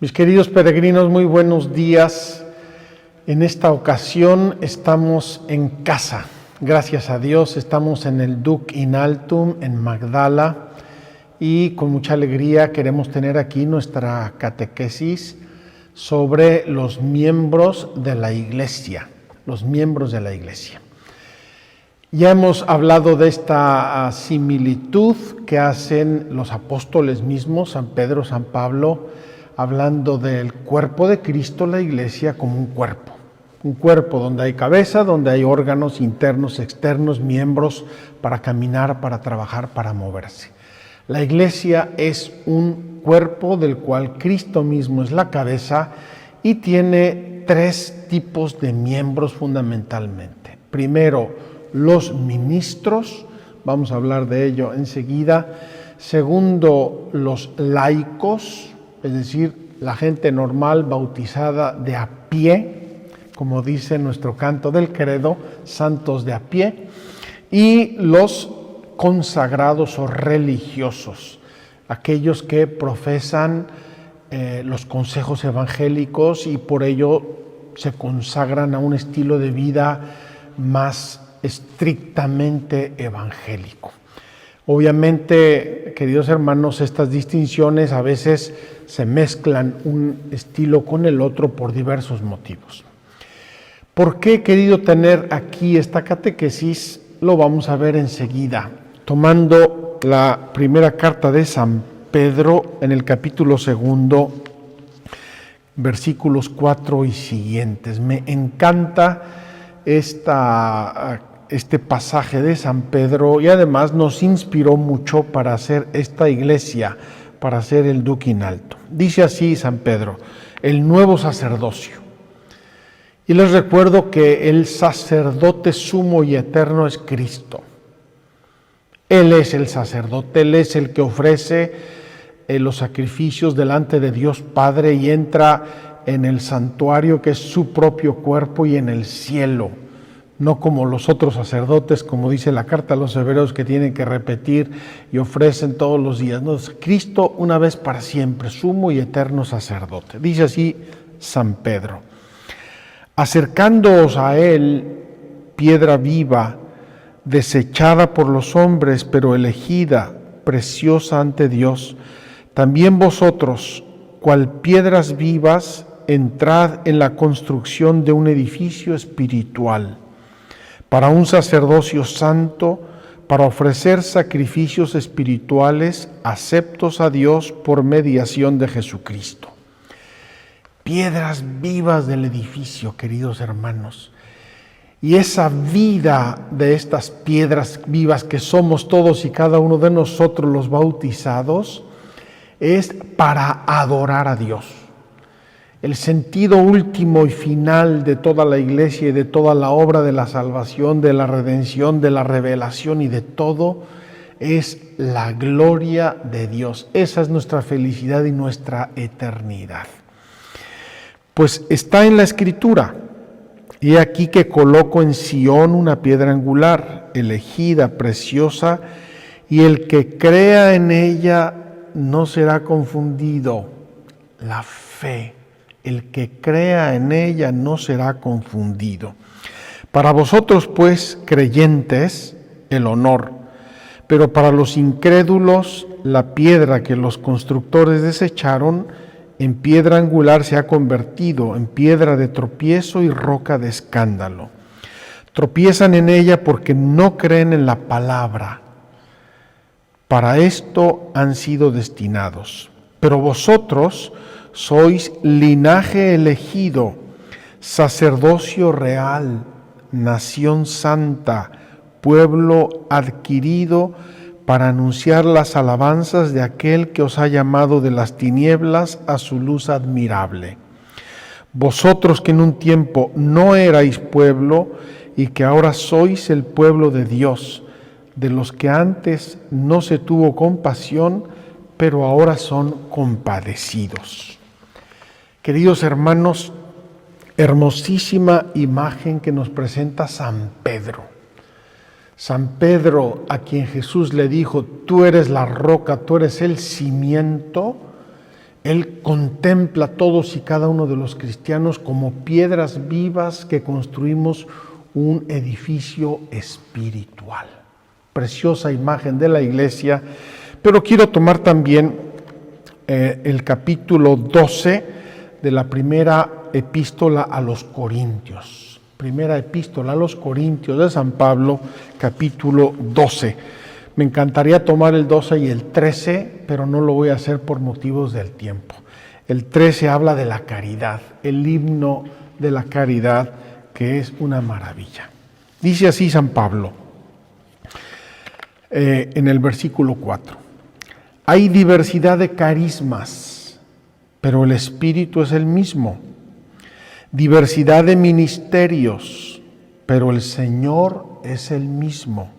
Mis queridos peregrinos, muy buenos días. En esta ocasión estamos en casa. Gracias a Dios, estamos en el Duc in Altum, en Magdala, y con mucha alegría queremos tener aquí nuestra catequesis sobre los miembros de la Iglesia, los miembros de la Iglesia. Ya hemos hablado de esta similitud que hacen los apóstoles mismos, San Pedro, San Pablo, hablando del cuerpo de Cristo, la Iglesia, como un cuerpo donde hay cabeza, donde hay órganos internos, externos, miembros para caminar, para trabajar, para moverse. La Iglesia es un cuerpo del cual Cristo mismo es la cabeza y tiene tres tipos de miembros fundamentalmente. Primero, los ministros, vamos a hablar de ello enseguida. Segundo, los laicos, es decir, la gente normal bautizada de a pie, como dice nuestro canto del credo, santos de a pie, y los consagrados o religiosos, aquellos que profesan los consejos evangélicos y por ello se consagran a un estilo de vida más estrictamente evangélico. Obviamente, queridos hermanos, estas distinciones a veces se mezclan un estilo con el otro por diversos motivos. ¿Por qué he querido tener aquí esta catequesis? Lo vamos a ver enseguida, tomando la primera carta de San Pedro en el capítulo 2, versículos 4 y siguientes. Me encanta este pasaje de San Pedro y además nos inspiró mucho para hacer esta iglesia, para hacer el Duc in Altum. Dice así San Pedro: el nuevo sacerdocio. Y les recuerdo que el sacerdote sumo y eterno es Cristo. Él es el sacerdote, Él es el que ofrece los sacrificios delante de Dios Padre y entra en el santuario que es su propio cuerpo y en el cielo. No como los otros sacerdotes, como dice la carta a los hebreos, que tienen que repetir y ofrecen todos los días. No, Cristo una vez para siempre, sumo y eterno sacerdote. Dice así San Pedro: acercándoos a Él, piedra viva, desechada por los hombres, pero elegida, preciosa ante Dios, también vosotros, cual piedras vivas, entrad en la construcción de un edificio espiritual, para un sacerdocio santo, para ofrecer sacrificios espirituales aceptos a Dios por mediación de Jesucristo. Piedras vivas del edificio, queridos hermanos. Y esa vida de estas piedras vivas que somos todos y cada uno de nosotros los bautizados, es para adorar a Dios. El sentido último y final de toda la iglesia y de toda la obra de la salvación, de la redención, de la revelación y de todo, es la gloria de Dios. Esa es nuestra felicidad y nuestra eternidad. Pues está en la Escritura: he aquí que coloco en Sión una piedra angular, elegida, preciosa, y el que crea en ella no será confundido. La fe. El que crea en ella no será confundido. Para vosotros, pues, creyentes, el honor, pero para los incrédulos, la piedra que los constructores desecharon, en piedra angular se ha convertido, en piedra de tropiezo y roca de escándalo. Tropiezan en ella porque no creen en la palabra. Para esto han sido destinados. Pero vosotros sois linaje elegido, sacerdocio real, nación santa, pueblo adquirido para anunciar las alabanzas de aquel que os ha llamado de las tinieblas a su luz admirable. Vosotros que en un tiempo no erais pueblo y que ahora sois el pueblo de Dios, de los que antes no se tuvo compasión, pero ahora son compadecidos. Queridos hermanos, hermosísima imagen que nos presenta San Pedro. San Pedro, a quien Jesús le dijo: tú eres la roca, tú eres el cimiento, Él contempla a todos y cada uno de los cristianos como piedras vivas que construimos un edificio espiritual. Preciosa imagen de la iglesia, pero quiero tomar también el capítulo 12 de la primera epístola a los Corintios. Primera epístola a los Corintios de San Pablo, capítulo 12. Me encantaría tomar el 12 y el 13, pero no lo voy a hacer por motivos del tiempo. El 13 habla de la caridad, el himno de la caridad, que es una maravilla. Dice así San Pablo, en el versículo 4. Hay diversidad de carismas, pero el Espíritu es el mismo. Diversidad de ministerios, pero el Señor es el mismo.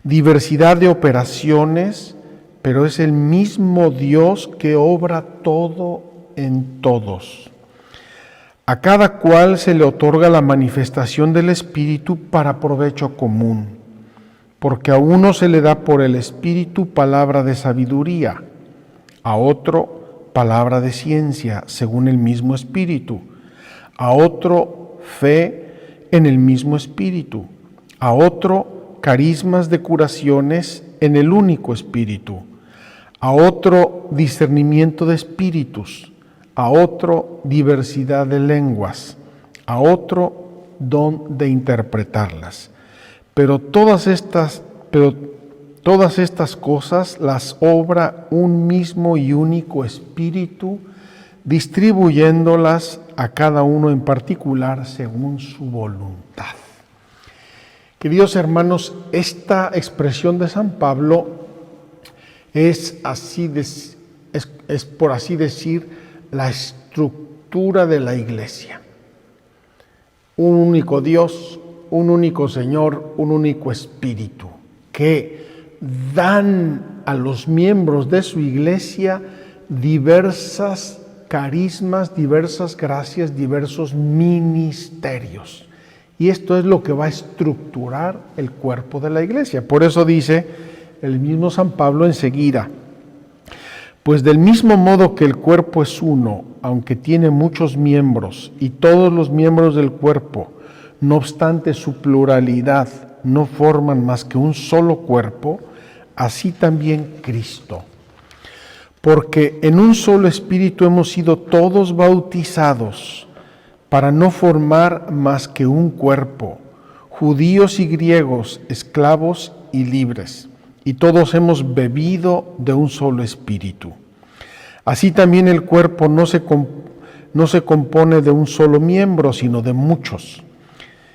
Diversidad de operaciones, pero es el mismo Dios que obra todo en todos. A cada cual se le otorga la manifestación del Espíritu para provecho común, porque a uno se le da por el Espíritu palabra de sabiduría, a otro palabra de ciencia, según el mismo Espíritu, a otro fe en el mismo Espíritu, a otro carismas de curaciones en el único Espíritu, a otro discernimiento de espíritus, a otro diversidad de lenguas, a otro don de interpretarlas. Pero todas estas cosas las obra un mismo y único Espíritu, distribuyéndolas a cada uno en particular según su voluntad. Queridos hermanos, esta expresión de San Pablo es por así decir, la estructura de la iglesia. Un único Dios, un único Señor, un único Espíritu, que dan a los miembros de su iglesia diversas carismas, diversas gracias, diversos ministerios. Y esto es lo que va a estructurar el cuerpo de la iglesia. Por eso dice el mismo San Pablo enseguida, pues del mismo modo que el cuerpo es uno, aunque tiene muchos miembros, y todos los miembros del cuerpo, no obstante su pluralidad, no forman más que un solo cuerpo, así también Cristo. Porque en un solo espíritu hemos sido todos bautizados, para no formar más que un cuerpo, judíos y griegos, esclavos y libres, y todos hemos bebido de un solo espíritu. Así también el cuerpo no se compone de un solo miembro, sino de muchos.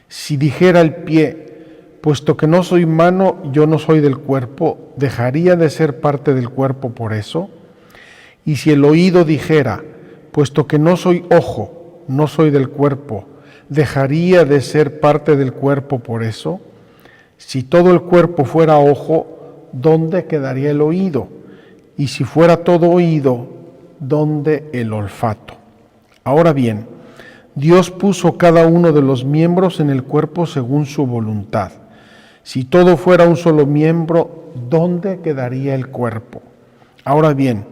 Si dijera el pie, puesto que no soy mano, yo no soy del cuerpo, ¿dejaría de ser parte del cuerpo por eso? Y si el oído dijera, puesto que no soy ojo, no soy del cuerpo, ¿dejaría de ser parte del cuerpo por eso? Si todo el cuerpo fuera ojo, ¿dónde quedaría el oído? Y si fuera todo oído, ¿dónde el olfato? Ahora bien, Dios puso cada uno de los miembros en el cuerpo según su voluntad. Si todo fuera un solo miembro, ¿dónde quedaría el cuerpo? Ahora bien,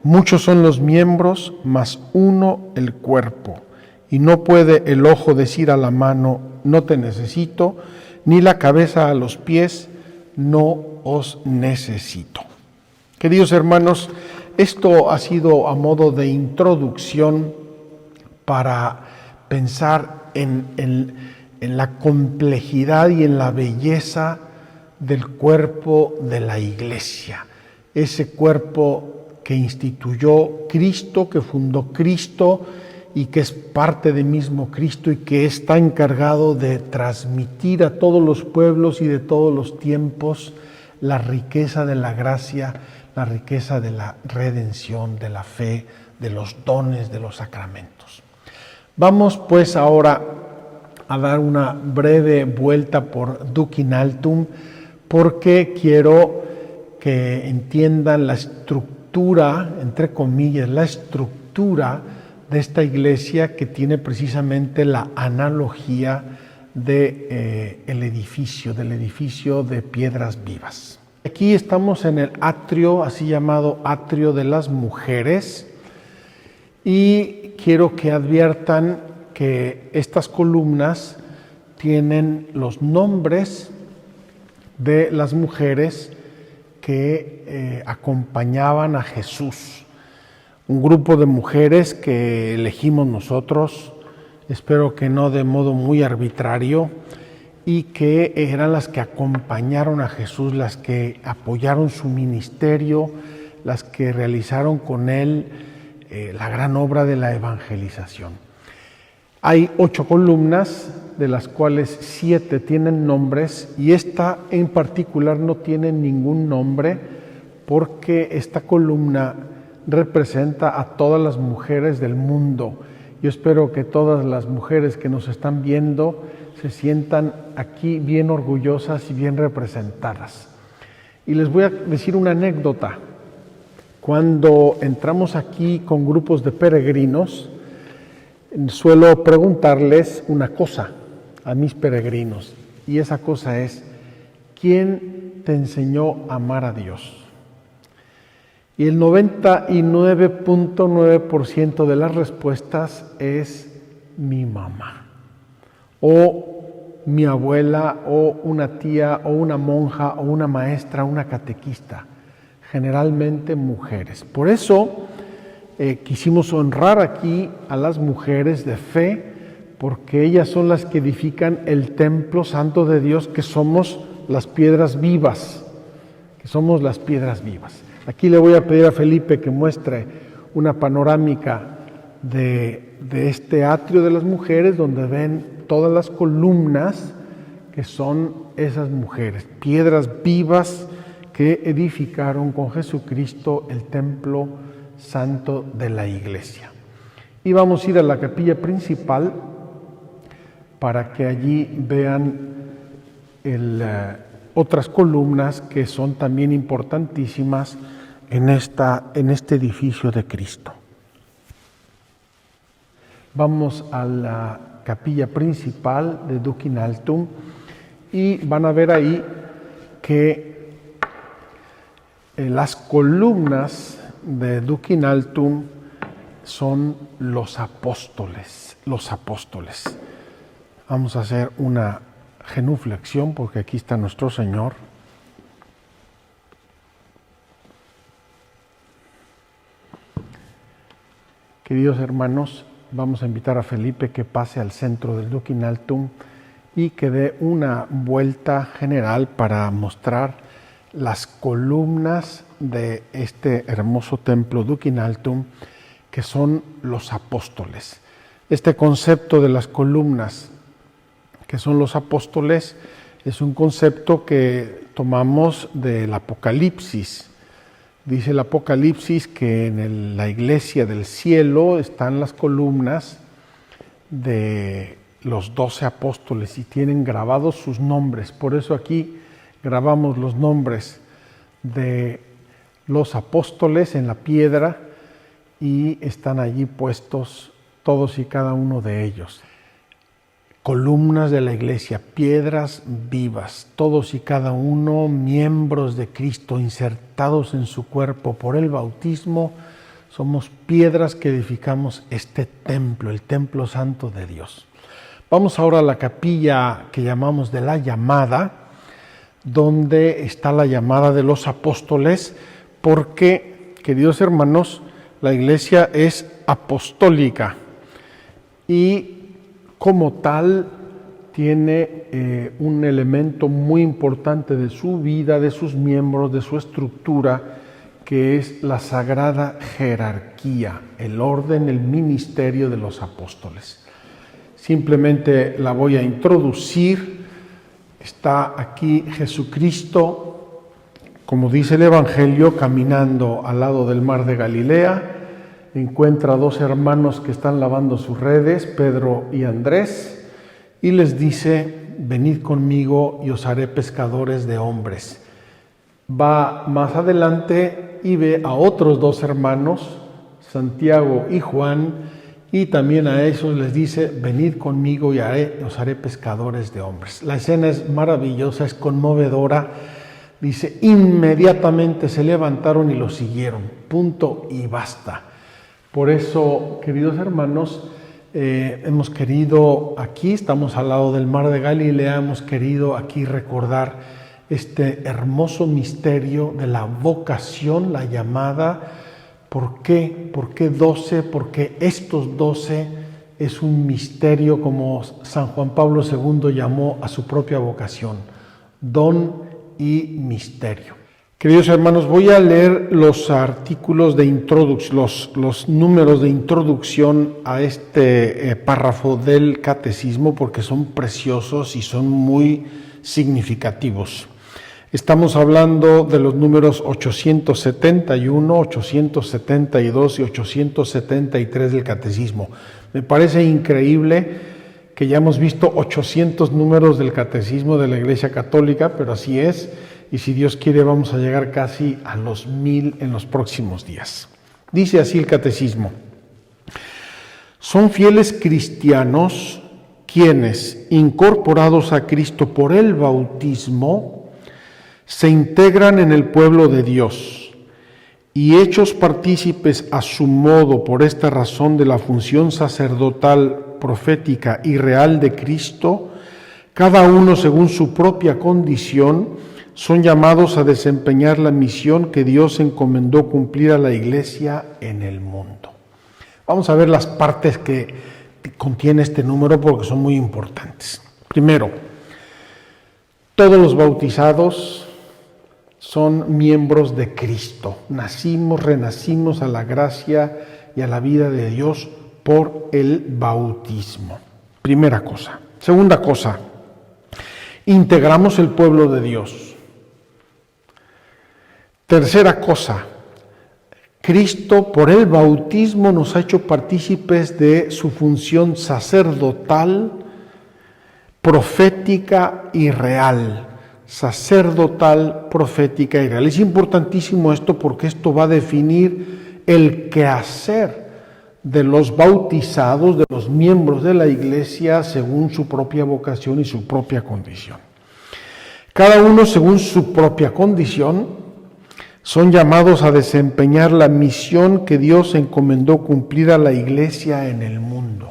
muchos son los miembros, mas uno el cuerpo. Y no puede el ojo decir a la mano, no te necesito, ni la cabeza a los pies, no os necesito. Queridos hermanos, esto ha sido a modo de introducción para pensar en la complejidad y en la belleza del cuerpo de la iglesia. Ese cuerpo que instituyó Cristo, que fundó Cristo, y que es parte del mismo Cristo y que está encargado de transmitir a todos los pueblos y de todos los tiempos la riqueza de la gracia, la riqueza de la redención, de la fe, de los dones, de los sacramentos. Vamos pues ahora a dar una breve vuelta por Duc in Altum, porque quiero que entiendan la estructura, entre comillas, la estructura de esta iglesia que tiene precisamente la analogía del edificio de piedras vivas. Aquí estamos en el atrio, así llamado atrio de las mujeres, Y quiero que adviertan que estas columnas tienen los nombres de las mujeres que acompañaban a Jesús. Un grupo de mujeres que elegimos nosotros, espero que no de modo muy arbitrario, y que eran las que acompañaron a Jesús, las que apoyaron su ministerio, las que realizaron con él la gran obra de la evangelización. Hay 8 columnas, de las cuales 7 tienen nombres, y esta en particular no tiene ningún nombre, porque esta columna representa a todas las mujeres del mundo. Yo espero que todas las mujeres que nos están viendo se sientan aquí bien orgullosas y bien representadas. Y les voy a decir una anécdota. Cuando entramos aquí con grupos de peregrinos, suelo preguntarles una cosa a mis peregrinos, y esa cosa es: ¿quién te enseñó a amar a Dios? Y el 99.9% de las respuestas es mi mamá, o mi abuela, o una tía, o una monja, o una maestra, una catequista, generalmente mujeres. Por eso quisimos honrar aquí a las mujeres de fe, porque ellas son las que edifican el templo santo de Dios, que somos las piedras vivas, Aquí le voy a pedir a Felipe que muestre una panorámica de este atrio de las mujeres, donde ven todas las columnas que son esas mujeres, piedras vivas que edificaron con Jesucristo el templo santo de la iglesia. Y vamos a ir a la capilla principal para que allí vean otras columnas que son también importantísimas en este edificio de Cristo. Vamos a la capilla principal de Duc in Altum y van a ver ahí que las columnas de Duc in Altum son los apóstoles. Vamos a hacer una genuflexión porque aquí está nuestro Señor. Queridos hermanos, vamos a invitar a Felipe que pase al centro del Duc in Altum y que dé una vuelta general para mostrar las columnas de este hermoso templo Duc in Altum, que son los apóstoles. Este concepto de las columnas, que son los apóstoles, es un concepto que tomamos del Apocalipsis. Dice el Apocalipsis que en la iglesia del cielo están las columnas de los 12 apóstoles y tienen grabados sus nombres. Por eso aquí grabamos los nombres de los apóstoles en la piedra y están allí puestos todos y cada uno de ellos. Columnas de la iglesia, piedras vivas, todos y cada uno miembros de Cristo insertados en su cuerpo por el bautismo. Somos piedras que edificamos este templo, el templo santo de Dios. Vamos ahora a la capilla que llamamos de la llamada, donde está la llamada de los apóstoles, porque, queridos hermanos, la iglesia es apostólica y como tal tiene un elemento muy importante de su vida, de sus miembros, de su estructura, que es la sagrada jerarquía, el orden, el ministerio de los apóstoles. Simplemente la voy a introducir. Está aquí Jesucristo, como dice el Evangelio, caminando al lado del mar de Galilea. Encuentra a 2 hermanos que están lavando sus redes, Pedro y Andrés, y les dice: venid conmigo y os haré pescadores de hombres. Va más adelante y ve a otros 2 hermanos, Santiago y Juan, y también a ellos les dice: venid conmigo y os haré pescadores de hombres. La escena es maravillosa, es conmovedora. Dice: inmediatamente se levantaron y lo siguieron. Punto y basta. Por eso, queridos hermanos, hemos querido aquí, estamos al lado del mar de Galilea, hemos querido aquí recordar este hermoso misterio de la vocación, la llamada. ¿Por qué? ¿Por qué 12? Porque estos 12 es un misterio, como San Juan Pablo II llamó a su propia vocación, don y misterio. Queridos hermanos, voy a leer los artículos de introducción, los números de introducción a este párrafo del catecismo, porque son preciosos y son muy significativos. Estamos hablando de los números 871, 872 y 873 del catecismo. Me parece increíble que ya hemos visto 800 números del catecismo de la Iglesia Católica, pero así es. Y si Dios quiere vamos a llegar casi a los 1000 en los próximos días. Dice así el catecismo: son fieles cristianos quienes, incorporados a Cristo por el bautismo, se integran en el pueblo de Dios y hechos partícipes a su modo por esta razón de la función sacerdotal, profética y real de Cristo, cada uno según su propia condición, son llamados a desempeñar la misión que Dios encomendó cumplir a la Iglesia en el mundo. Vamos a ver las partes que contiene este número porque son muy importantes. Primero, todos los bautizados son miembros de Cristo. Nacimos, renacimos a la gracia y a la vida de Dios por el bautismo. Primera cosa. Segunda cosa, integramos el pueblo de Dios. Tercera cosa, Cristo por el bautismo nos ha hecho partícipes de su función sacerdotal, profética y real. Sacerdotal, profética y real. Es importantísimo esto porque esto va a definir el quehacer de los bautizados, de los miembros de la Iglesia, según su propia vocación y su propia condición. Cada uno según su propia condición son llamados a desempeñar la misión que Dios encomendó cumplir a la Iglesia en el mundo.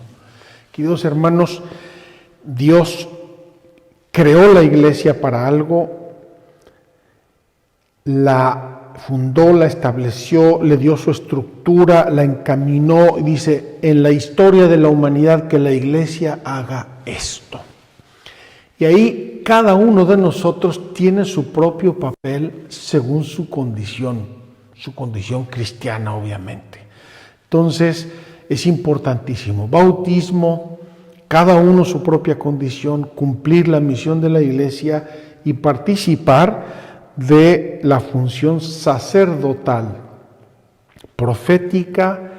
Queridos hermanos, Dios creó la Iglesia para algo, la fundó, la estableció, le dio su estructura, la encaminó, y dice, en la historia de la humanidad que la Iglesia haga esto. Y ahí cada uno de nosotros tiene su propio papel según su condición cristiana, obviamente. Entonces, es importantísimo. Bautismo, cada uno su propia condición, cumplir la misión de la Iglesia y participar de la función sacerdotal, profética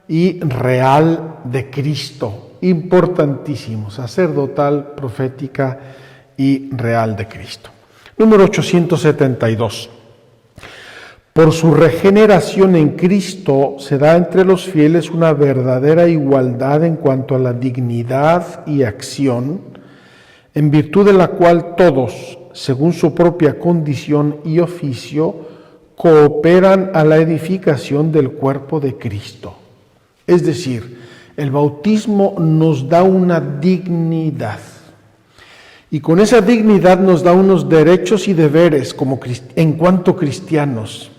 y real de Cristo. Importantísimo, sacerdotal, profética y real de Cristo. Número 872. Por su regeneración en Cristo se da entre los fieles una verdadera igualdad en cuanto a la dignidad y acción, en virtud de la cual todos, según su propia condición y oficio, cooperan a la edificación del cuerpo de Cristo. Es decir, el bautismo nos da una dignidad y con esa dignidad nos da unos derechos y deberes en cuanto cristianos.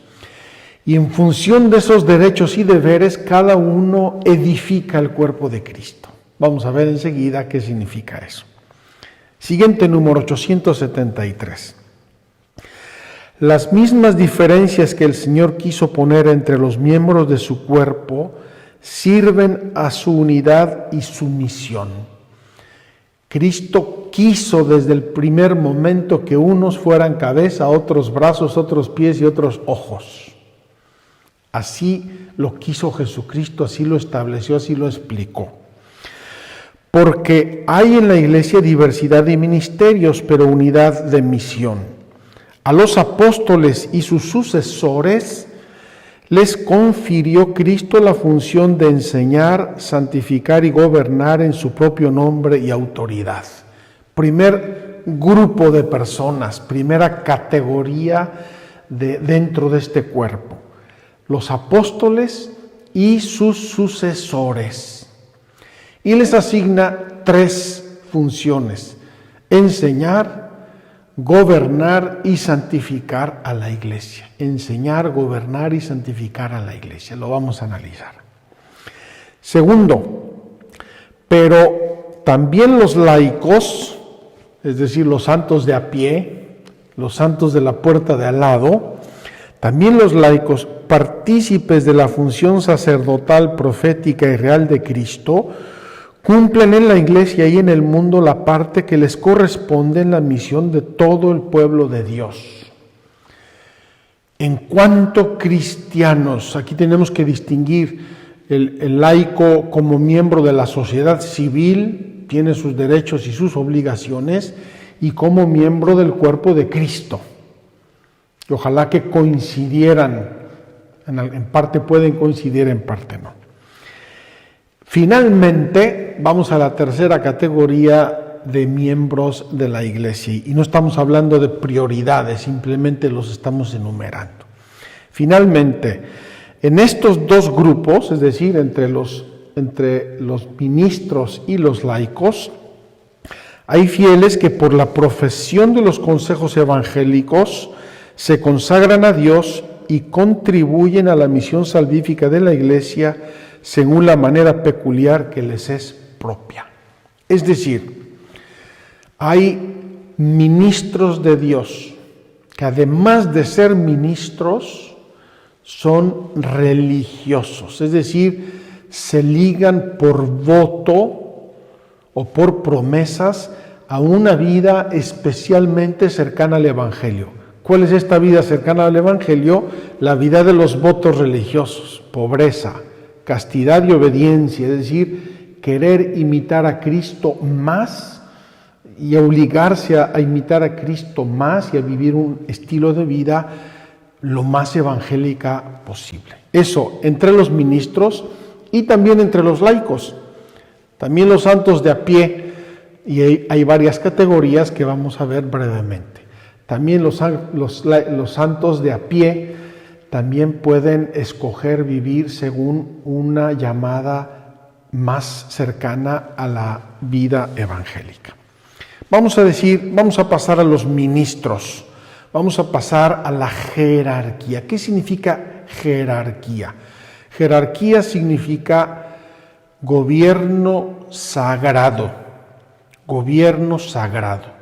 Y en función de esos derechos y deberes, cada uno edifica el cuerpo de Cristo. Vamos a ver enseguida qué significa eso. Siguiente número 873. Las mismas diferencias que el Señor quiso poner entre los miembros de su cuerpo sirven a su unidad y su misión. Cristo quiso desde el primer momento que unos fueran cabeza, otros brazos, otros pies y otros ojos. Así lo quiso Jesucristo, así lo estableció, así lo explicó. Porque hay en la Iglesia diversidad de ministerios, pero unidad de misión. A los apóstoles y sus sucesores les confirió Cristo la función de enseñar, santificar y gobernar en su propio nombre y autoridad. Primer grupo de personas, primera categoría dentro de este cuerpo. Los apóstoles y sus sucesores. Y les asigna 3 funciones: enseñar, gobernar y santificar a la iglesia. Enseñar, gobernar y santificar a la iglesia. Lo vamos a analizar. Segundo, pero también los laicos, es decir, los santos de a pie, los santos de la puerta de al lado, también los laicos, partícipes de la función sacerdotal, profética y real de Cristo, cumplen en la iglesia y en el mundo la parte que les corresponde en la misión de todo el pueblo de Dios. En cuanto cristianos, aquí tenemos que distinguir el laico como miembro de la sociedad civil, tiene sus derechos y sus obligaciones, y como miembro del cuerpo de Cristo. Y ojalá que coincidieran, en parte pueden coincidir, en parte no. Finalmente, vamos a la tercera categoría de miembros de la iglesia, y no estamos hablando de prioridades, simplemente los estamos enumerando. Finalmente, en estos 2 grupos, es decir, entre los ministros y los laicos, hay fieles que por la profesión de los consejos evangélicos se consagran a Dios y contribuyen a la misión salvífica de la iglesia según la manera peculiar que les es propia. Es decir, hay ministros de Dios que además de ser ministros son religiosos, es decir, se ligan por voto o por promesas a una vida especialmente cercana al Evangelio. ¿Cuál es esta vida cercana al Evangelio? La vida de los votos religiosos: pobreza, castidad y obediencia, es decir, querer imitar a Cristo más y obligarse a imitar a Cristo más y a vivir un estilo de vida lo más evangélica posible. Eso entre los ministros y también entre los laicos, también los santos de a pie, y hay varias categorías que vamos a ver brevemente. También los santos de a pie también pueden escoger vivir según una llamada más cercana a la vida evangélica. Vamos a pasar a los ministros, vamos a pasar a la jerarquía. ¿Qué significa jerarquía? Jerarquía significa gobierno sagrado, gobierno sagrado.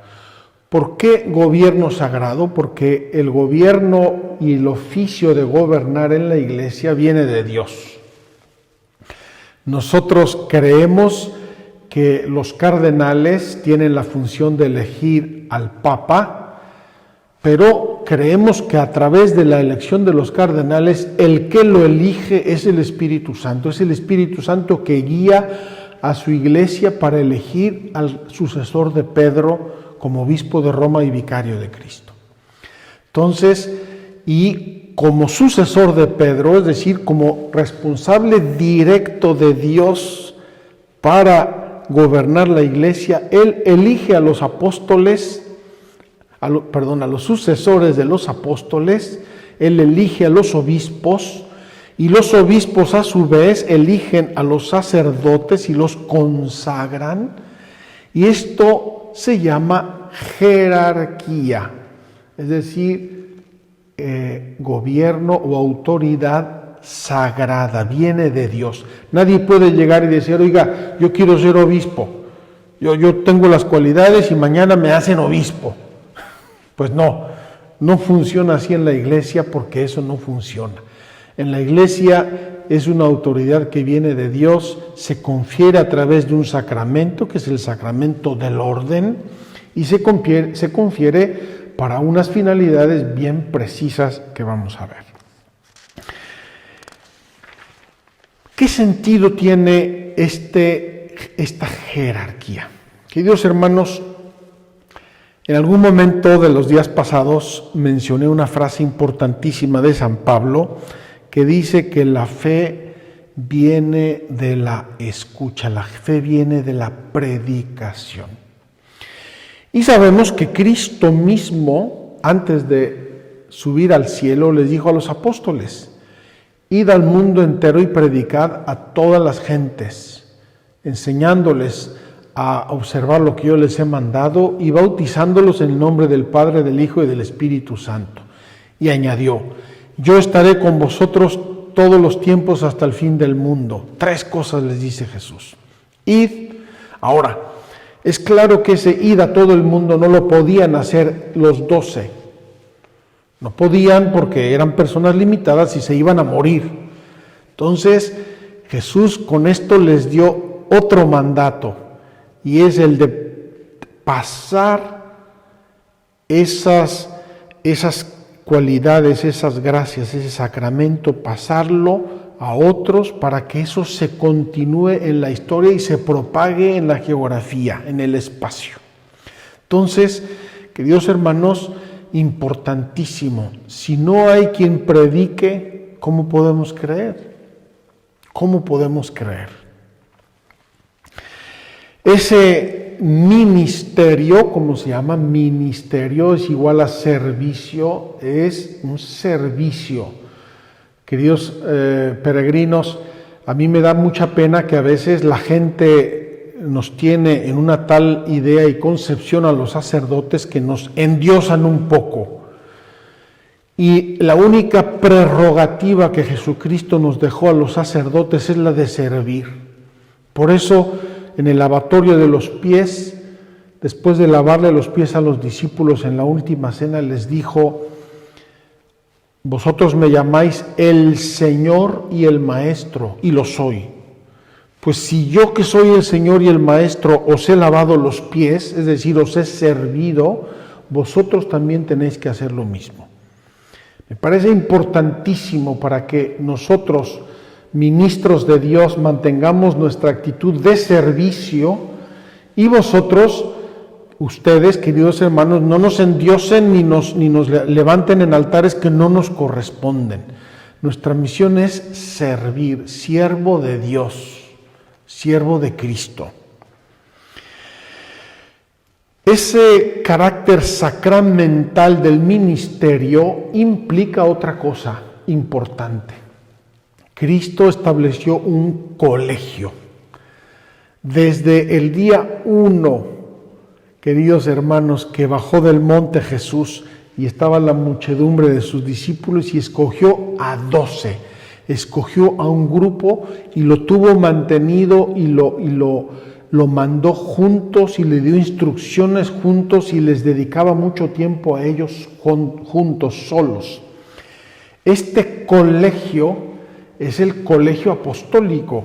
¿Por qué gobierno sagrado? Porque el gobierno y el oficio de gobernar en la iglesia viene de Dios. Nosotros creemos que los cardenales tienen la función de elegir al Papa, pero creemos que a través de la elección de los cardenales, el que lo elige es el Espíritu Santo. Es el Espíritu Santo que guía a su iglesia para elegir al sucesor de Pedro como obispo de Roma y vicario de Cristo. Entonces, y como sucesor de Pedro, es decir, como responsable directo de Dios para gobernar la iglesia, él elige a los apóstoles, a los sucesores de los apóstoles, él elige a los obispos, y los obispos a su vez eligen a los sacerdotes y los consagran, y esto se llama jerarquía, es decir, gobierno o autoridad sagrada, viene de Dios. Nadie puede llegar y decir, oiga, yo quiero ser obispo, yo tengo las cualidades y mañana me hacen obispo. Pues no funciona así en la iglesia, porque eso no funciona. En la iglesia es una autoridad que viene de Dios, se confiere a través de un sacramento, que es el sacramento del orden, y se confiere para unas finalidades bien precisas que vamos a ver. ¿Qué sentido tiene esta jerarquía? Queridos hermanos, en algún momento de los días pasados mencioné una frase importantísima de San Pablo que dice que la fe viene de la escucha, la fe viene de la predicación. Y sabemos que Cristo mismo, antes de subir al cielo, les dijo a los apóstoles, id al mundo entero y predicad a todas las gentes, enseñándoles a observar lo que yo les he mandado y bautizándolos en el nombre del Padre, del Hijo y del Espíritu Santo. Y añadió, yo estaré con vosotros todos los tiempos hasta el fin del mundo. 3 cosas les dice Jesús. Id. Ahora, es claro que ese id a todo el mundo no lo podían hacer los 12. No podían porque eran personas limitadas y se iban a morir. Entonces, Jesús con esto les dio otro mandato, y es el de pasar esas cualidades, esas gracias, ese sacramento, pasarlo a otros para que eso se continúe en la historia y se propague en la geografía, en el espacio. Entonces, queridos hermanos, importantísimo, si no hay quien predique, ¿cómo podemos creer? ¿Cómo podemos creer? Ese ministerio, ¿cómo se llama? Ministerio es igual a servicio, es un servicio. Queridos peregrinos, a mí me da mucha pena que a veces la gente nos tiene en una tal idea y concepción a los sacerdotes que nos endiosan un poco. Y la única prerrogativa que Jesucristo nos dejó a los sacerdotes es la de servir. Por eso, en el lavatorio de los pies, después de lavarle los pies a los discípulos en la última cena, les dijo, vosotros me llamáis el Señor y el Maestro, y lo soy. Pues si yo que soy el Señor y el Maestro os he lavado los pies, es decir, os he servido, vosotros también tenéis que hacer lo mismo. Me parece importantísimo para que nosotros, ministros de Dios, mantengamos nuestra actitud de servicio, y vosotros, ustedes, queridos hermanos, no nos endiosen ni nos levanten en altares que no nos corresponden. Nuestra misión es servir, siervo de Dios, siervo de Cristo. Ese carácter sacramental del ministerio implica otra cosa importante. Cristo estableció un colegio. Desde el día 1, queridos hermanos, que bajó del monte Jesús y estaba la muchedumbre de sus discípulos y escogió a 12, escogió a un grupo y lo tuvo mantenido y lo mandó juntos y le dio instrucciones juntos y les dedicaba mucho tiempo a ellos juntos, solos. Este colegio es el colegio apostólico.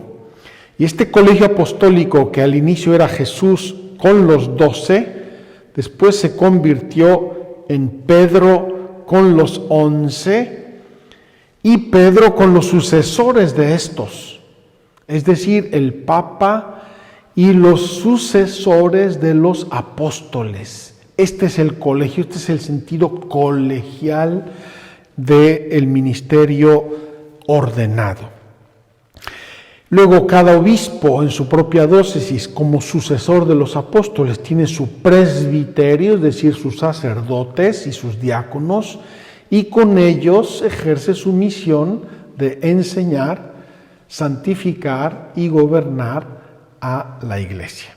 Y este colegio apostólico, que al inicio era Jesús con los 12, después se convirtió en Pedro con los 11 y Pedro con los sucesores de estos, es decir, el Papa y los sucesores de los apóstoles. Este es el colegio, este es el sentido colegial del ministerio ordenado. Luego, cada obispo en su propia diócesis, como sucesor de los apóstoles, tiene su presbiterio, es decir, sus sacerdotes y sus diáconos, y con ellos ejerce su misión de enseñar, santificar y gobernar a la Iglesia.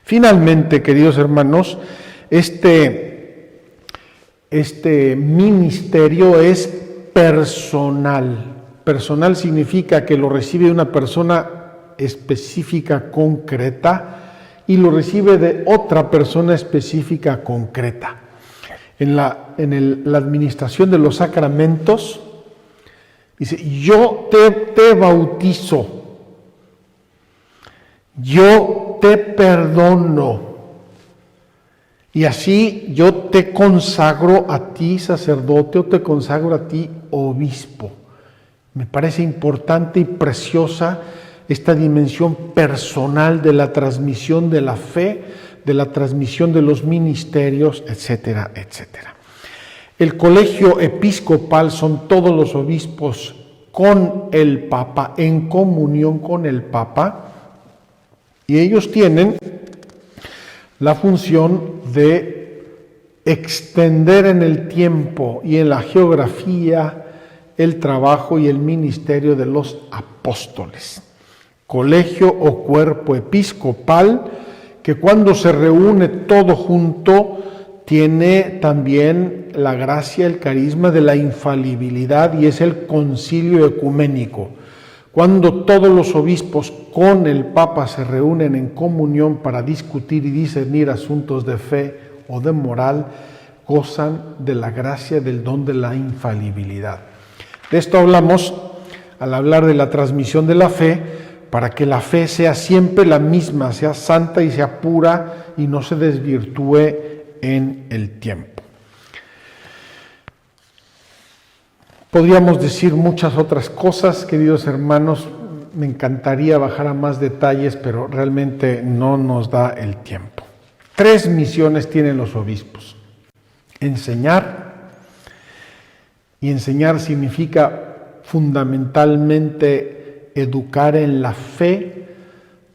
Finalmente, queridos hermanos, este ministerio es personal. Personal significa que lo recibe una persona específica, concreta, y lo recibe de otra persona específica, concreta. En la administración de los sacramentos, dice, yo te bautizo, yo te perdono, y así yo te consagro a ti sacerdote o te consagro a ti obispo. Me parece importante y preciosa esta dimensión personal de la transmisión de la fe, de la transmisión de los ministerios, etcétera, etcétera. El colegio episcopal son todos los obispos con el Papa, en comunión con el Papa, y ellos tienen la función de extender en el tiempo y en la geografía el trabajo y el ministerio de los apóstoles. Colegio o cuerpo episcopal que cuando se reúne todo junto tiene también la gracia, el carisma de la infalibilidad y es el concilio ecuménico. Cuando todos los obispos con el Papa se reúnen en comunión para discutir y discernir asuntos de fe o de moral, gozan de la gracia del don de la infalibilidad. De esto hablamos al hablar de la transmisión de la fe, para que la fe sea siempre la misma, sea santa y sea pura y no se desvirtúe en el tiempo. Podríamos decir muchas otras cosas, queridos hermanos, me encantaría bajar a más detalles, pero realmente no nos da el tiempo. 3 misiones tienen los obispos: enseñar, y enseñar significa fundamentalmente educar en la fe,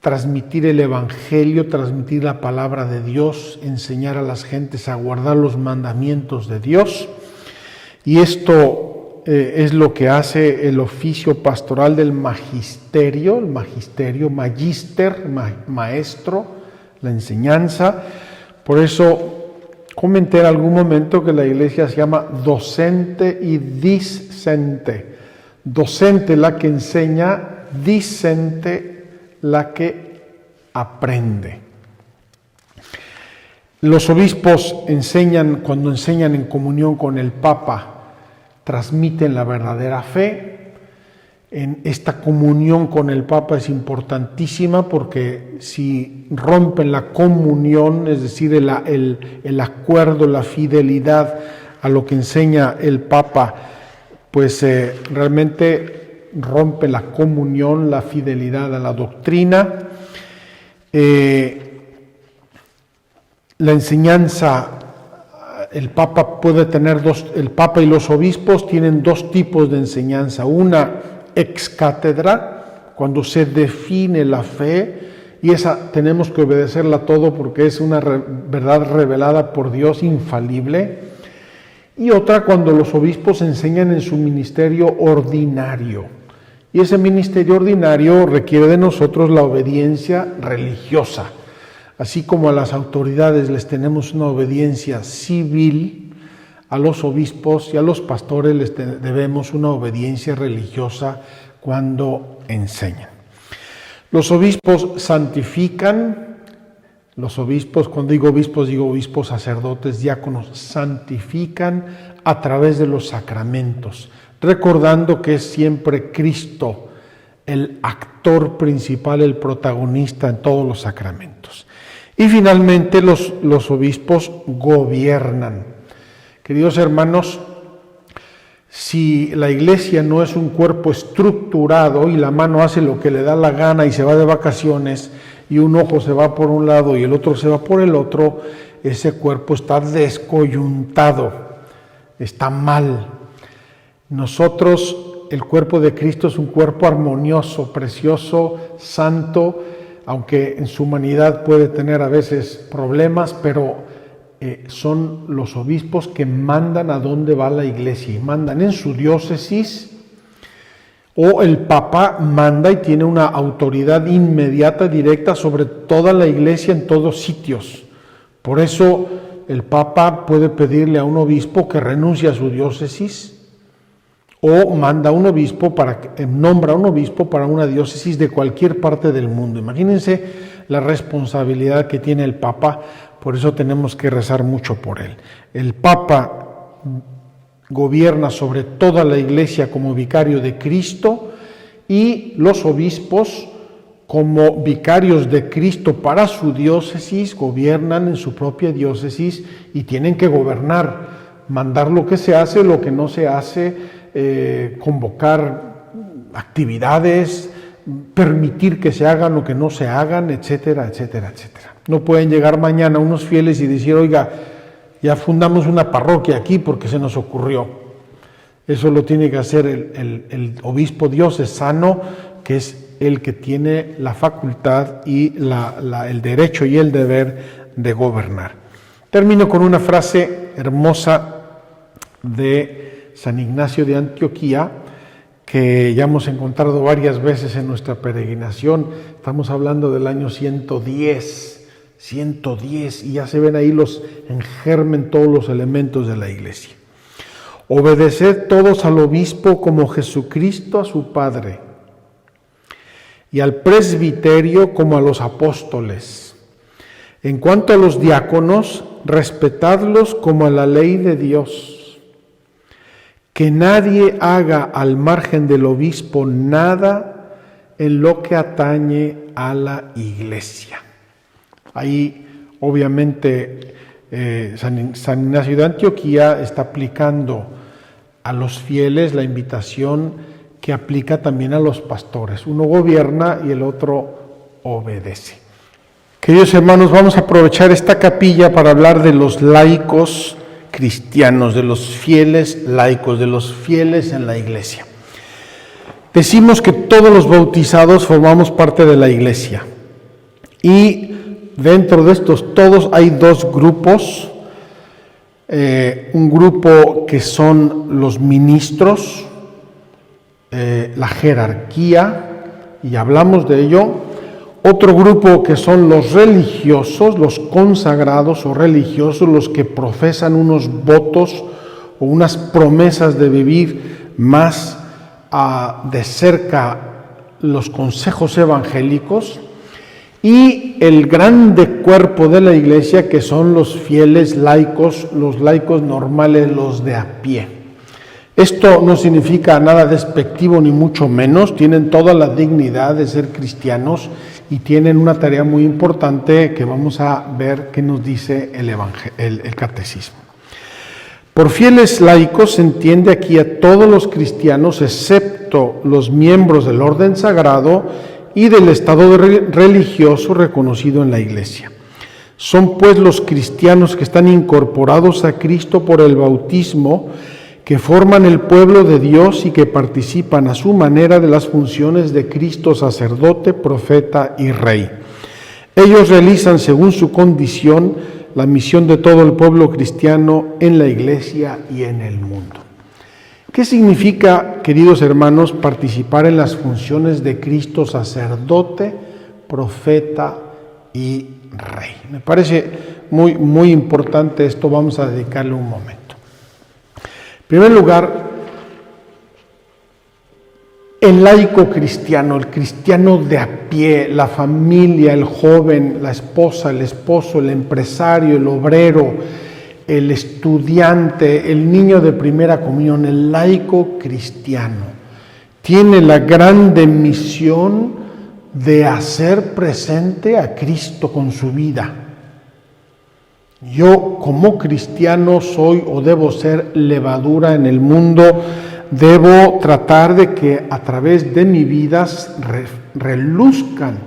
transmitir el Evangelio, transmitir la palabra de Dios, enseñar a las gentes a guardar los mandamientos de Dios. Y esto es lo que hace el oficio pastoral del magisterio, magister, maestro, la enseñanza. Por eso comenté en algún momento que la iglesia se llama docente y discente. Docente la que enseña, discente la que aprende. Los obispos enseñan, cuando enseñan en comunión con el Papa, transmiten la verdadera fe. En esta comunión con el Papa es importantísima porque si rompen la comunión, es decir, el acuerdo, la fidelidad a lo que enseña el Papa, pues realmente rompe la comunión, la fidelidad a la doctrina. La enseñanza, el Papa y los obispos tienen 2 tipos de enseñanza: una ex cátedra, cuando se define la fe, y esa tenemos que obedecerla todo porque es una verdad revelada por Dios infalible. Y otra cuando los obispos enseñan en su ministerio ordinario. Y ese ministerio ordinario requiere de nosotros la obediencia religiosa. Así como a las autoridades les tenemos una obediencia civil, a los obispos y a los pastores les debemos una obediencia religiosa cuando enseñan. Los obispos santifican. Los obispos, cuando digo obispos, sacerdotes, diáconos, santifican a través de los sacramentos, recordando que es siempre Cristo el actor principal, el protagonista en todos los sacramentos. Y finalmente los obispos gobiernan. Queridos hermanos, si la iglesia no es un cuerpo estructurado y la mano hace lo que le da la gana y se va de vacaciones, y un ojo se va por un lado y el otro se va por el otro, ese cuerpo está descoyuntado, está mal. Nosotros, el cuerpo de Cristo es un cuerpo armonioso, precioso, santo, aunque en su humanidad puede tener a veces problemas, pero son los obispos que mandan a dónde va la iglesia, y mandan en su diócesis, o el Papa manda y tiene una autoridad inmediata, directa sobre toda la iglesia en todos sitios. Por eso el Papa puede pedirle a un obispo que renuncie a su diócesis, o manda a un obispo nombra a un obispo para una diócesis de cualquier parte del mundo. Imagínense la responsabilidad que tiene el Papa, por eso tenemos que rezar mucho por él. El Papa gobierna sobre toda la iglesia como vicario de Cristo, y los obispos como vicarios de Cristo para su diócesis gobiernan en su propia diócesis y tienen que gobernar, mandar lo que se hace, lo que no se hace, convocar actividades, permitir que se hagan lo que no se hagan, etcétera, etcétera, etcétera. No pueden llegar mañana unos fieles y decir: oiga, ya fundamos una parroquia aquí porque se nos ocurrió. Eso lo tiene que hacer el obispo diocesano, que es el que tiene la facultad y el derecho y el deber de gobernar. Termino con una frase hermosa de San Ignacio de Antioquía, que ya hemos encontrado varias veces en nuestra peregrinación. Estamos hablando del año 110, y ya se ven ahí en germen todos los elementos de la Iglesia. Obedeced todos al obispo como Jesucristo a su Padre, y al presbiterio como a los apóstoles. En cuanto a los diáconos, respetadlos como a la ley de Dios. Que nadie haga al margen del obispo nada en lo que atañe a la Iglesia. Ahí, obviamente, San Ignacio de Antioquía está aplicando a los fieles la invitación que aplica también a los pastores. Uno gobierna y el otro obedece. Queridos hermanos, vamos a aprovechar esta capilla para hablar de los laicos cristianos, de los fieles laicos, de los fieles en la Iglesia. Decimos que todos los bautizados formamos parte de la Iglesia, y dentro de estos todos hay dos grupos. Un grupo que son los ministros, la jerarquía, y hablamos de ello. Otro grupo que son los religiosos, los consagrados o religiosos, los que profesan unos votos o unas promesas de vivir más de cerca los consejos evangélicos. Y el grande cuerpo de la Iglesia, que son los fieles laicos, los laicos normales, los de a pie. Esto no significa nada despectivo ni mucho menos, tienen toda la dignidad de ser cristianos y tienen una tarea muy importante que vamos a ver qué nos dice el catecismo. Por fieles laicos se entiende aquí a todos los cristianos, excepto los miembros del orden sagrado y del estado religioso reconocido en la Iglesia. Son pues los cristianos que están incorporados a Cristo por el bautismo, que forman el pueblo de Dios y que participan a su manera de las funciones de Cristo sacerdote, profeta y rey. Ellos realizan según su condición la misión de todo el pueblo cristiano en la Iglesia y en el mundo. ¿Qué significa, queridos hermanos, participar en las funciones de Cristo sacerdote, profeta y rey? Me parece muy, muy importante esto, vamos a dedicarle un momento. En primer lugar, el laico cristiano, el cristiano de a pie, la familia, el joven, la esposa, el esposo, el empresario, el obrero, el estudiante, el niño de primera comunión, el laico cristiano, tiene la grande misión de hacer presente a Cristo con su vida. Yo como cristiano soy o debo ser levadura en el mundo, debo tratar de que a través de mi vida reluzcan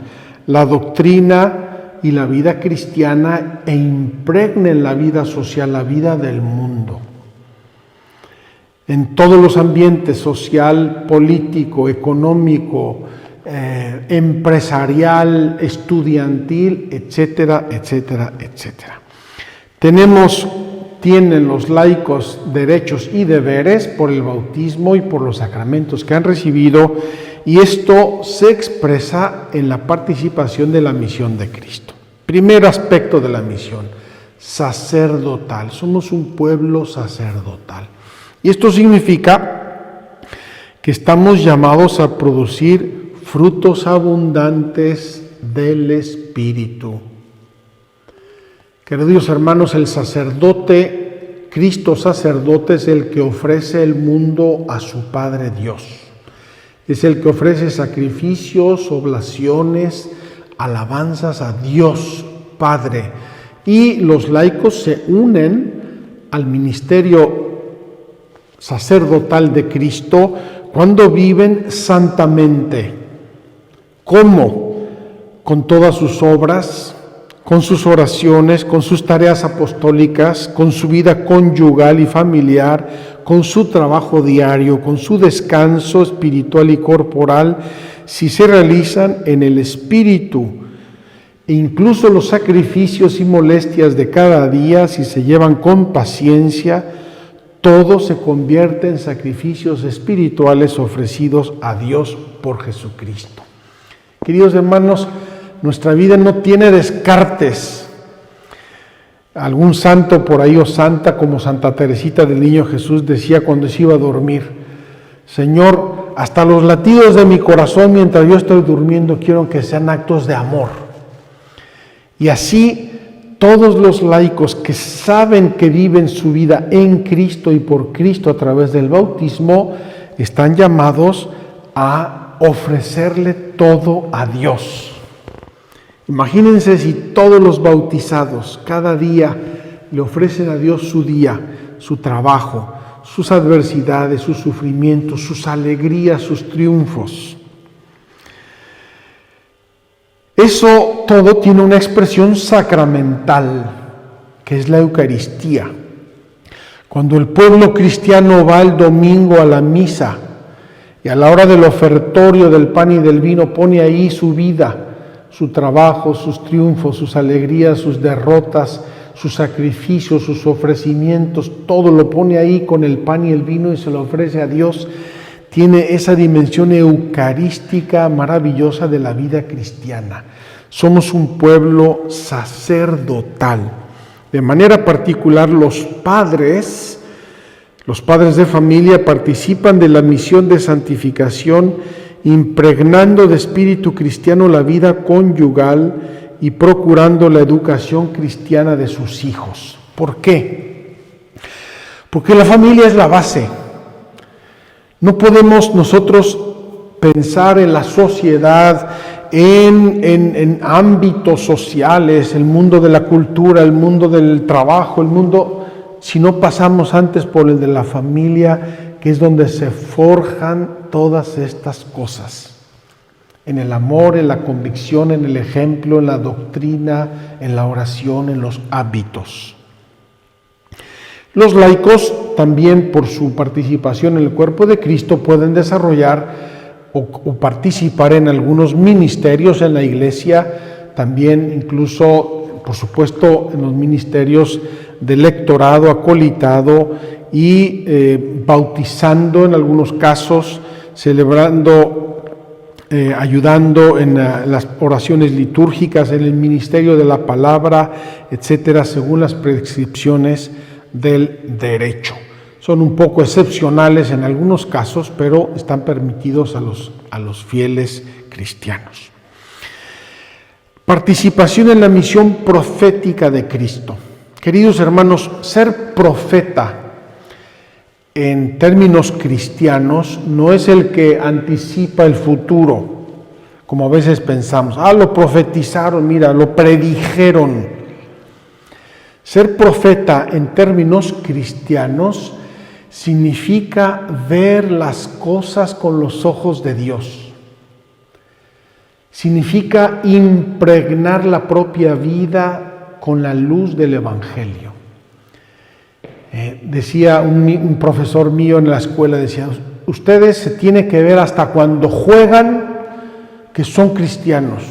la doctrina y la vida cristiana e impregnen la vida social, la vida del mundo. En todos los ambientes social, político, económico, empresarial, estudiantil, etcétera, etcétera, etcétera. Tienen los laicos derechos y deberes por el bautismo y por los sacramentos que han recibido, y esto se expresa en la participación de la misión de Cristo. Primer aspecto de la misión, sacerdotal. Somos un pueblo sacerdotal. Y esto significa que estamos llamados a producir frutos abundantes del Espíritu. Queridos hermanos, el sacerdote, Cristo sacerdote, es el que ofrece el mundo a su Padre Dios. Es el que ofrece sacrificios, oblaciones, alabanzas a Dios Padre. Y los laicos se unen al ministerio sacerdotal de Cristo cuando viven santamente. ¿Cómo? Con todas sus obras, con sus oraciones, con sus tareas apostólicas, con su vida conyugal y familiar, con su trabajo diario, con su descanso espiritual y corporal, si se realizan en el Espíritu, e incluso los sacrificios y molestias de cada día, si se llevan con paciencia, todo se convierte en sacrificios espirituales ofrecidos a Dios por Jesucristo. Queridos hermanos, nuestra vida no tiene descartes. Algún santo por ahí o santa como Santa Teresita del Niño Jesús decía cuando se iba a dormir: Señor, hasta los latidos de mi corazón mientras yo estoy durmiendo quiero que sean actos de amor. Y así todos los laicos que saben que viven su vida en Cristo y por Cristo a través del bautismo están llamados a ofrecerle todo a Dios. Imagínense si todos los bautizados cada día le ofrecen a Dios su día, su trabajo, sus adversidades, sus sufrimientos, sus alegrías, sus triunfos. Eso todo tiene una expresión sacramental, que es la Eucaristía. Cuando el pueblo cristiano va el domingo a la misa y a la hora del ofertorio del pan y del vino pone ahí su vida, su trabajo, sus triunfos, sus alegrías, sus derrotas, sus sacrificios, sus ofrecimientos, todo lo pone ahí con el pan y el vino y se lo ofrece a Dios. Tiene esa dimensión eucarística maravillosa de la vida cristiana. Somos un pueblo sacerdotal. De manera particular, los padres de familia participan de la misión de santificación, impregnando de espíritu cristiano la vida conyugal y procurando la educación cristiana de sus hijos. ¿Por qué? Porque la familia es la base. No podemos nosotros pensar en la sociedad, en ámbitos sociales, el mundo de la cultura, el mundo del trabajo, si no pasamos antes por el de la familia, que es donde se forjan todas estas cosas. En el amor, en la convicción, en el ejemplo, en la doctrina, en la oración, en los hábitos. Los laicos también, por su participación en el cuerpo de Cristo, pueden desarrollar o participar en algunos ministerios en la Iglesia, también incluso, por supuesto, en los ministerios de lectorado, acolitado y bautizando en algunos casos, celebrando, ayudando en las oraciones litúrgicas, en el ministerio de la palabra, etcétera, según las prescripciones del derecho. Son un poco excepcionales en algunos casos, pero están permitidos a los fieles cristianos. Participación en la misión profética de Cristo. Queridos hermanos, ser profeta en términos cristianos no es el que anticipa el futuro, como a veces pensamos. Lo profetizaron, mira, lo predijeron. Ser profeta en términos cristianos significa ver las cosas con los ojos de Dios. Significa impregnar la propia vida con la luz del Evangelio. Decía un profesor mío en la escuela, decía, ustedes se tienen que ver hasta cuando juegan que son cristianos.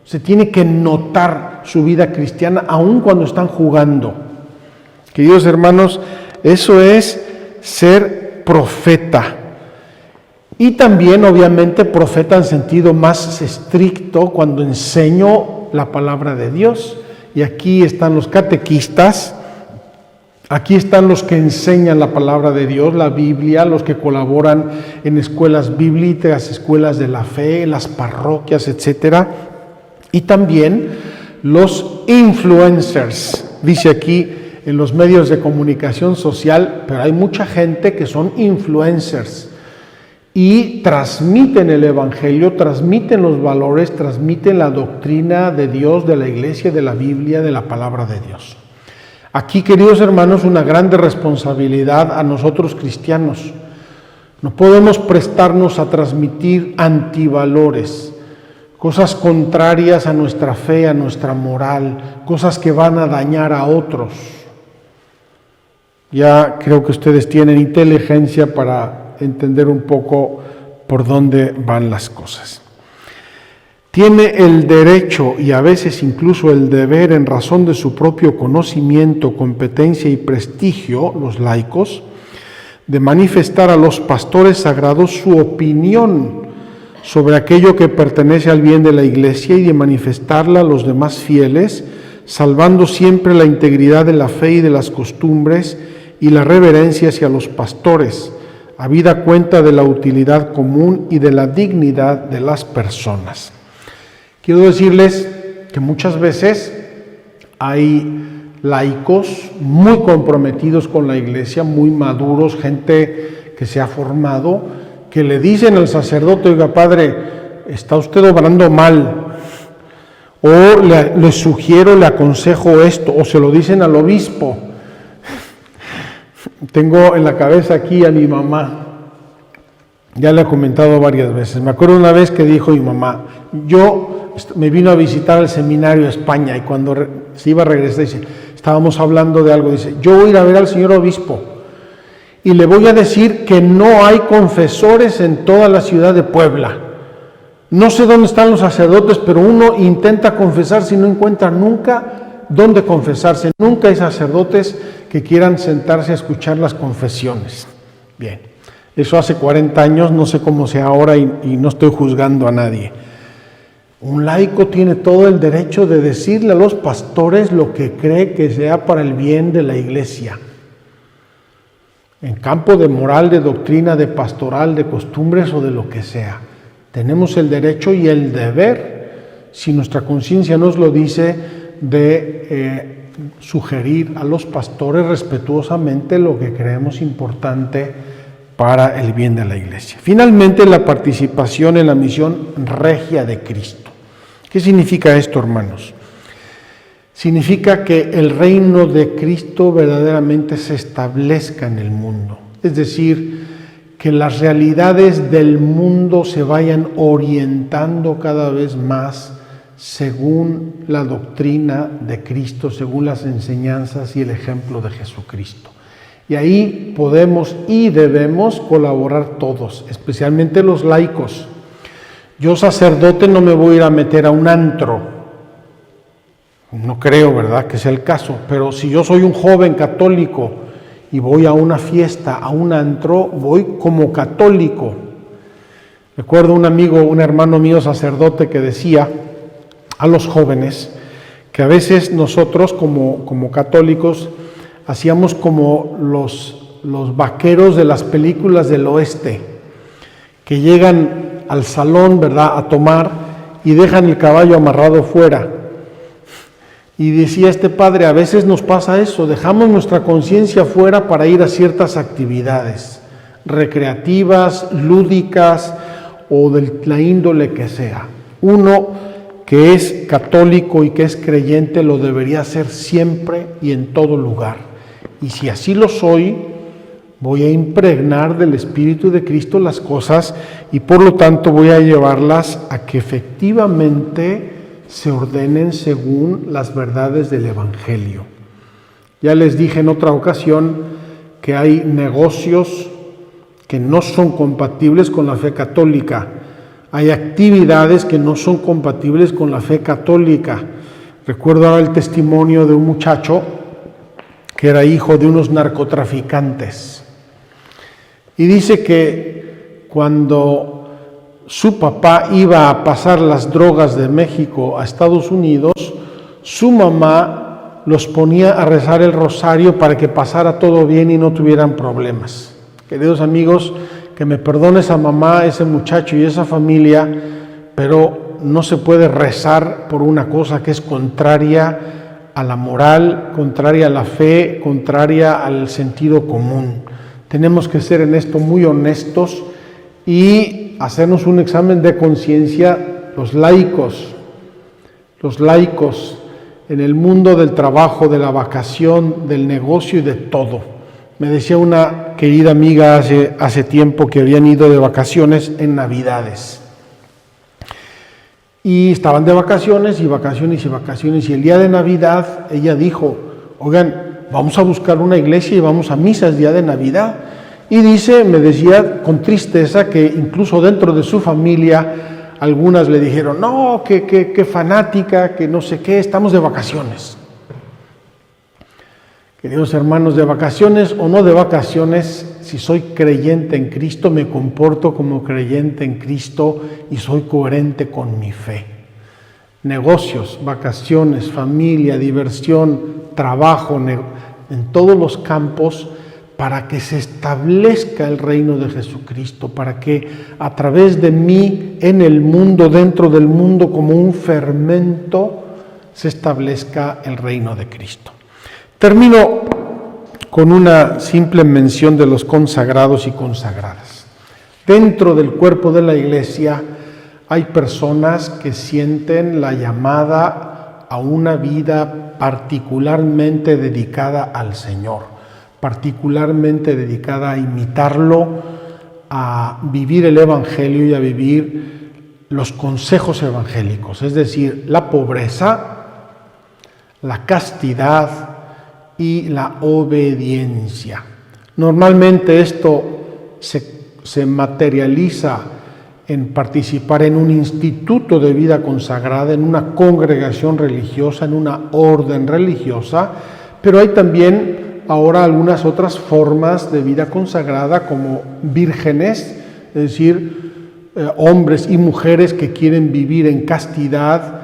Se tiene que notar su vida cristiana aun cuando están jugando. Queridos hermanos, eso es ser profeta. Y también, obviamente, profeta en sentido más estricto cuando enseño la palabra de Dios. Y aquí están los catequistas, aquí están los que enseñan la palabra de Dios, la Biblia, los que colaboran en escuelas bíblicas, escuelas de la fe, las parroquias, etcétera. Y también los influencers, dice aquí en los medios de comunicación social, pero hay mucha gente que son influencers y transmiten el Evangelio, transmiten los valores, transmiten la doctrina de Dios, de la Iglesia, de la Biblia, de la palabra de Dios. Aquí, queridos hermanos, una grande responsabilidad a nosotros cristianos. No podemos prestarnos a transmitir antivalores, cosas contrarias a nuestra fe, a nuestra moral, cosas que van a dañar a otros. Ya creo que ustedes tienen inteligencia para entender un poco por dónde van las cosas. Tiene el derecho y a veces incluso el deber, en razón de su propio conocimiento, competencia y prestigio, los laicos, de manifestar a los pastores sagrados su opinión sobre aquello que pertenece al bien de la Iglesia y de manifestarla a los demás fieles, salvando siempre la integridad de la fe y de las costumbres y la reverencia hacia los pastores, habida cuenta de la utilidad común y de la dignidad de las personas. Quiero decirles que muchas veces hay laicos muy comprometidos con la Iglesia, muy maduros, gente que se ha formado, que le dicen al sacerdote: oiga, padre, está usted obrando mal, o le sugiero, le aconsejo esto, o se lo dicen al obispo. Tengo en la cabeza aquí a mi mamá, ya le he comentado varias veces. Me acuerdo una vez que dijo mi mamá, me vino a visitar al seminario de España, y cuando se iba a regresar, dice, estábamos hablando de algo, dice, yo voy a ir a ver al señor obispo y le voy a decir que no hay confesores en toda la ciudad de Puebla. No sé dónde están los sacerdotes, pero uno intenta confesarse y no encuentra nunca dónde confesarse. Nunca hay sacerdotes que quieran sentarse a escuchar las confesiones. Bien, eso hace 40 años, no sé cómo sea ahora y no estoy juzgando a nadie. Un laico tiene todo el derecho de decirle a los pastores lo que cree que sea para el bien de la Iglesia. En campo de moral, de doctrina, de pastoral, de costumbres o de lo que sea. Tenemos el derecho y el deber, si nuestra conciencia nos lo dice, de sugerir a los pastores respetuosamente lo que creemos importante para el bien de la Iglesia. Finalmente, la participación en la misión regia de Cristo. ¿Qué significa esto, hermanos? Significa que el reino de Cristo verdaderamente se establezca en el mundo. Es decir, que las realidades del mundo se vayan orientando cada vez más según la doctrina de Cristo, según las enseñanzas y el ejemplo de Jesucristo. Y ahí podemos y debemos colaborar todos, especialmente los laicos. Yo, sacerdote, no me voy a ir a meter a un antro. No creo, ¿verdad?, que sea el caso. Pero si yo soy un joven católico y voy a una fiesta, a un antro, voy como católico. Recuerdo un amigo, un hermano mío sacerdote, que decía a los jóvenes que a veces nosotros como católicos hacíamos como los vaqueros de las películas del oeste, que llegan al salón, ¿verdad?, a tomar y dejan el caballo amarrado fuera. Y decía este padre, a veces nos pasa eso, dejamos nuestra conciencia fuera para ir a ciertas actividades recreativas, lúdicas o de la índole que sea. Uno que es católico y que es creyente lo debería hacer siempre y en todo lugar. Y si así lo soy, voy a impregnar del Espíritu de Cristo las cosas y por lo tanto voy a llevarlas a que efectivamente se ordenen según las verdades del Evangelio. Ya les dije en otra ocasión que hay negocios que no son compatibles con la fe católica. Hay actividades que no son compatibles con la fe católica. Recuerdo ahora el testimonio de un muchacho que era hijo de unos narcotraficantes. Y dice que cuando su papá iba a pasar las drogas de México a Estados Unidos, su mamá los ponía a rezar el rosario para que pasara todo bien y no tuvieran problemas. Queridos amigos, que me perdone esa mamá, ese muchacho y esa familia, pero no se puede rezar por una cosa que es contraria a la moral, contraria a la fe, contraria al sentido común. Tenemos que ser en esto muy honestos y hacernos un examen de conciencia. Los laicos en el mundo del trabajo, de la vacación, del negocio y de todo. Me decía una querida amiga hace tiempo que habían ido de vacaciones en Navidades. Y estaban de vacaciones y el día de Navidad ella dijo, oigan, vamos a buscar una iglesia y vamos a misa el día de Navidad. Y me decía con tristeza que incluso dentro de su familia algunas le dijeron, no, que fanática, que no sé qué, estamos de vacaciones. Queridos hermanos, de vacaciones o no de vacaciones, si soy creyente en Cristo, me comporto como creyente en Cristo y soy coherente con mi fe. Negocios, vacaciones, familia, diversión, trabajo, en todos los campos, para que se establezca el reino de Jesucristo, para que a través de mí, en el mundo, dentro del mundo, como un fermento, se establezca el reino de Cristo. Termino con una simple mención de los consagrados y consagradas. Dentro del cuerpo de la Iglesia hay personas que sienten la llamada a una vida particularmente dedicada al Señor, particularmente dedicada a imitarlo, a vivir el Evangelio y a vivir los consejos evangélicos, es decir, la pobreza, la castidad y la obediencia. Normalmente esto se materializa en participar en un instituto de vida consagrada, en una congregación religiosa, en una orden religiosa, pero hay también ahora algunas otras formas de vida consagrada como vírgenes, es decir, hombres y mujeres que quieren vivir en castidad,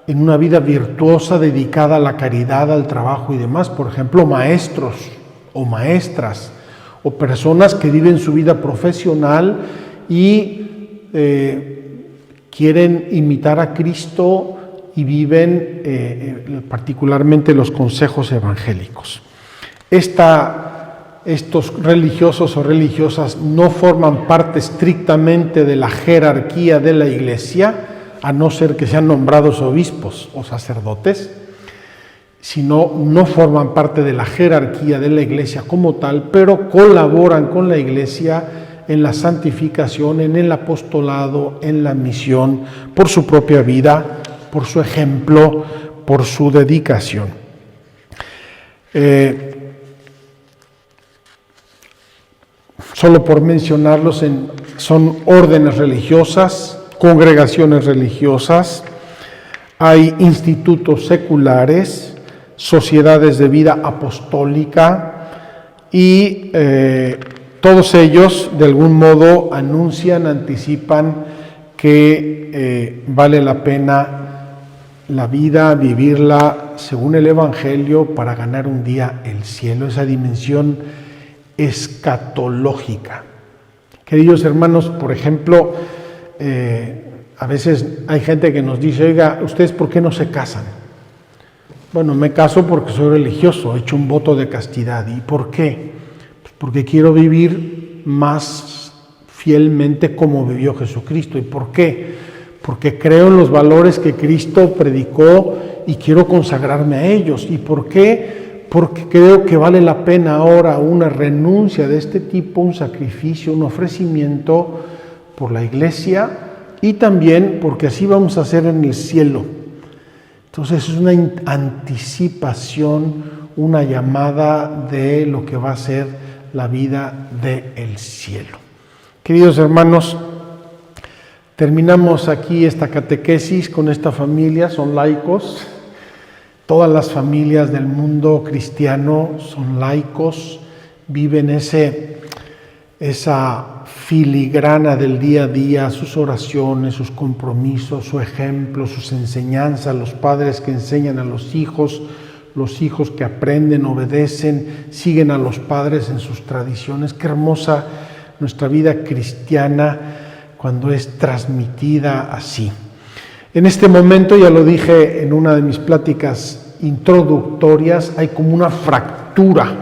en una vida virtuosa dedicada a la caridad, al trabajo y demás. Por ejemplo, maestros o maestras o personas que viven su vida profesional y quieren imitar a Cristo y viven particularmente los consejos evangélicos. Estos religiosos o religiosas no forman parte estrictamente de la jerarquía de la Iglesia, a no ser que sean nombrados obispos o sacerdotes, sino no forman parte de la jerarquía de la Iglesia como tal, pero colaboran con la Iglesia en la santificación, en el apostolado, en la misión, por su propia vida, por su ejemplo, por su dedicación. Solo por mencionarlos, son órdenes religiosas, congregaciones religiosas, hay institutos seculares, sociedades de vida apostólica y todos ellos de algún modo anuncian, anticipan que vale la pena la vida, vivirla según el Evangelio para ganar un día el cielo, esa dimensión escatológica. Queridos hermanos, por ejemplo, a veces hay gente que nos dice, oiga, ¿ustedes por qué no se casan? Bueno, me caso porque soy religioso, he hecho un voto de castidad. ¿Y por qué? Pues porque quiero vivir más fielmente como vivió Jesucristo. ¿Y por qué? Porque creo en los valores que Cristo predicó y quiero consagrarme a ellos. ¿Y por qué? Porque creo que vale la pena ahora una renuncia de este tipo, un sacrificio, un ofrecimiento por la Iglesia, y también porque así vamos a hacer en el cielo. Entonces es una anticipación, una llamada de lo que va a ser la vida del cielo. Queridos hermanos, terminamos aquí esta catequesis con esta familia, son laicos. Todas las familias del mundo cristiano son laicos, viven esa filigrana del día a día, sus oraciones, sus compromisos, su ejemplo, sus enseñanzas, los padres que enseñan a los hijos que aprenden, obedecen, siguen a los padres en sus tradiciones. Qué hermosa nuestra vida cristiana cuando es transmitida así. En este momento, ya lo dije en una de mis pláticas introductorias, hay como una fractura.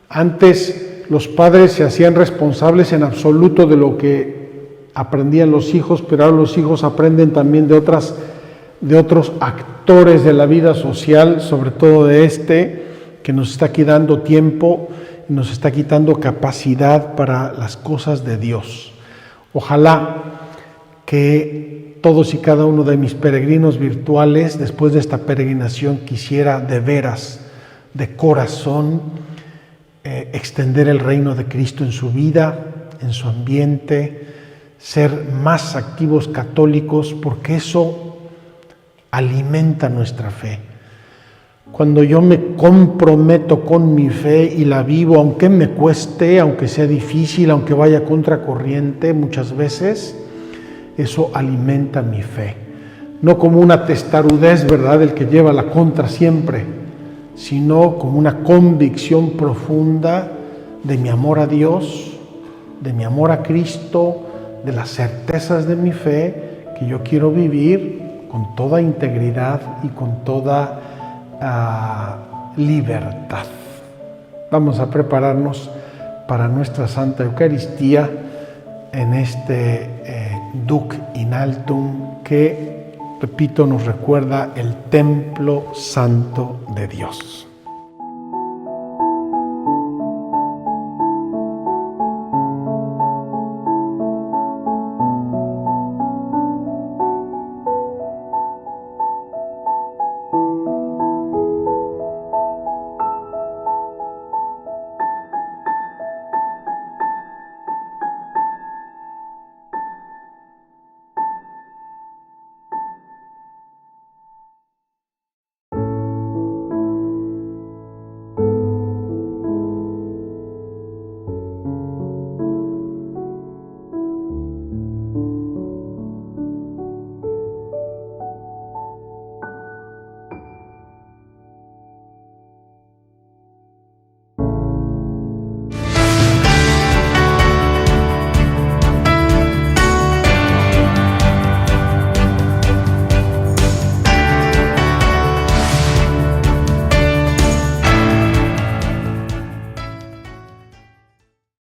Antes los padres se hacían responsables en absoluto de lo que aprendían los hijos, pero ahora los hijos aprenden también de otros actores de la vida social, sobre todo de que nos está quitando tiempo, nos está quitando capacidad para las cosas de Dios. Ojalá que todos y cada uno de mis peregrinos virtuales, después de esta peregrinación, quisiera de veras, de corazón, extender el reino de Cristo en su vida, en su ambiente, ser más activos católicos, porque eso alimenta nuestra fe. Cuando yo me comprometo con mi fe y la vivo, aunque me cueste, aunque sea difícil, aunque vaya contracorriente muchas veces, eso alimenta mi fe. No como una testarudez, ¿verdad?, del que lleva la contra siempre, sino como una convicción profunda de mi amor a Dios, de mi amor a Cristo, de las certezas de mi fe, que yo quiero vivir con toda integridad y con toda libertad. Vamos a prepararnos para nuestra Santa Eucaristía en este Duc in altum que, repito, nos recuerda el templo santo de Dios.